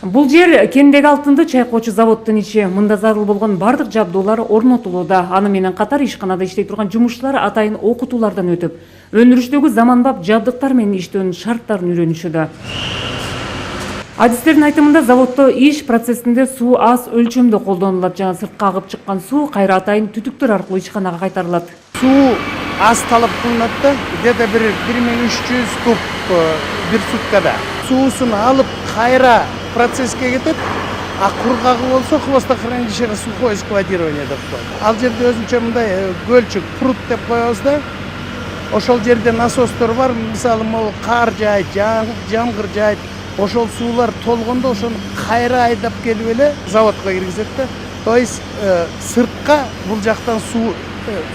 Бул жер кендеги алтынды чайкоочу заводдун ичи. Мында зарыл болгон бардык жабдуулар орнотулууда. Аны менен катар ишканада иштей турган жумушчулар атайын окутуулардан өтүп, өндүрүштөгү заманбап жабдыктар менен иштөөнүн шарттарын үйрөнүшүүдө. Адистердин айтымында заводдо иш процессинде суу аз өлчөмдө колдонулат. Жана сыртка агып чыккан суу кайра атайын түтүктөр аркылуу ишканага кайтарылат. Суу аз талап кылынат да, где-то 1300 куб бир суткада. Суусун алып кайра процесске кетет, а кургагы болсо хвостохранилищеге сухое складирование деп коет. Ал жерде өзүнчө мындай көлчүк, пруд деп коебуз да. Ошол жерде насостор бар, мисалы могу кар жаайт, жамгыр жаайт. Ошол суулар толгондо ошону кайра айдап келип эле заводко киргизет да. То есть сыртка бул жактан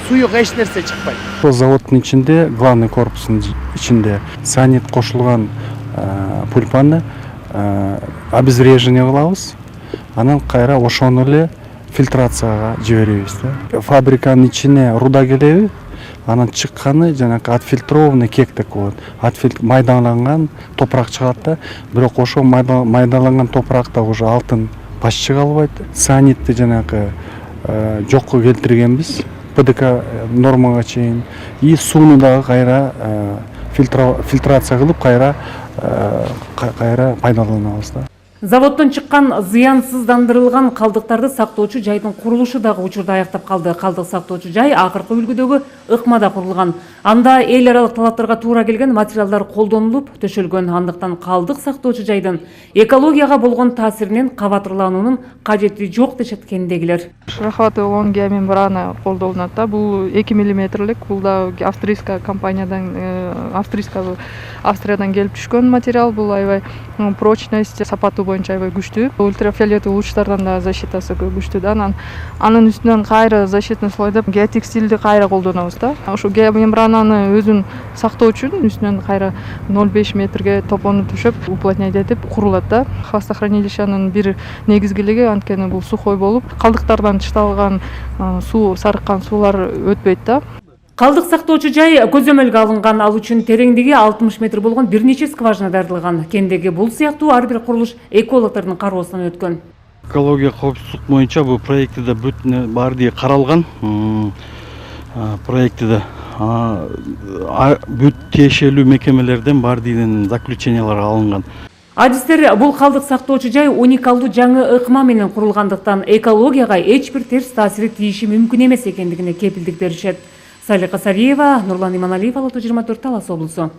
суюк эч нерсе чыкпайт. Ошол заводдун ичинде, главный корпустун ичинде цианид кошулган пульпаны обезвреживание кылабыз. Анан кайра ошону эле фильтрацияга жиберебиз да. Фабриканын ичине руда келеби, анан чыкканы жанакы отфильтрованный кек деп коет. Майдаланган топурак чыгат да. Бирок ошол майдаланган топуракта уже алтын баш чыга албайт. Цианидти жанакы жокко келтиргенбиз. ПДК нормага чейин. И сууну дагы кайра фильтрация кылып кайра пайдаланабыз да. Заводдон чыккан зыянсыздандырылган калдыктарды сактоочу жайдын курулушу дагы учурда аяктап калды. Калдык сактоочу жай акыркы үлгүдөгү ыкмада курулган. Анда эл аралык талаптарга туура келген материалдар колдонулуп төшөлгөн. Андыктан калдык сактоочу жайдын экологияга болгон таасиринен кабатырлануунун кажети жок дешет кендегилер. Шероховатый лонгия мембрана колдонулат да. Бул 2 миллиметрлик, бул да австрийская компаниядан, Австриядан келип түшкөн материал. Бул аябай прочность, сапаты боюнча аябай күчтүү. Ультрафиолетовый лучтардан да защитасы күчтүү да. Анын үстүнөн кайра защитный слой деп геотекстилди кайра колдонобуз да. Ошо геомембрананы өзүн сактоо үчүн үстүнөн кайра 0,5 метрге топону түшөп, уплотнять этип курулат да. Хвостохранилищенин бир негизгилиги анткени бул сухой болуп, калдыктардан чышталган суу, сарыккан суулар өтпөйт да. Калдык сактоочу жай көзөмөлгө алынган, ал үчүн тереңдиги 60 метр болгон бир нече скважина дарылган. Кендеги бул сыяктуу ар бир курулуш экологдордун кароосунан өткөн. Экология коопсуздук боюнча бул проектиде бүтүн баардыгы каралган. Проектиде бүт тиешелүү мекемелерден баардыгынын заключениялары алынган. Адистер бул калдык сактоочу жай уникалдуу жаңы ыкма менен курулгандыктан экологияга эч бир терс таасири тийиши мүмкүн эмес экендигине кепилдик беришет. Салика Сариева, Нурлан Иманалиев, Ала 24, Талас облусу.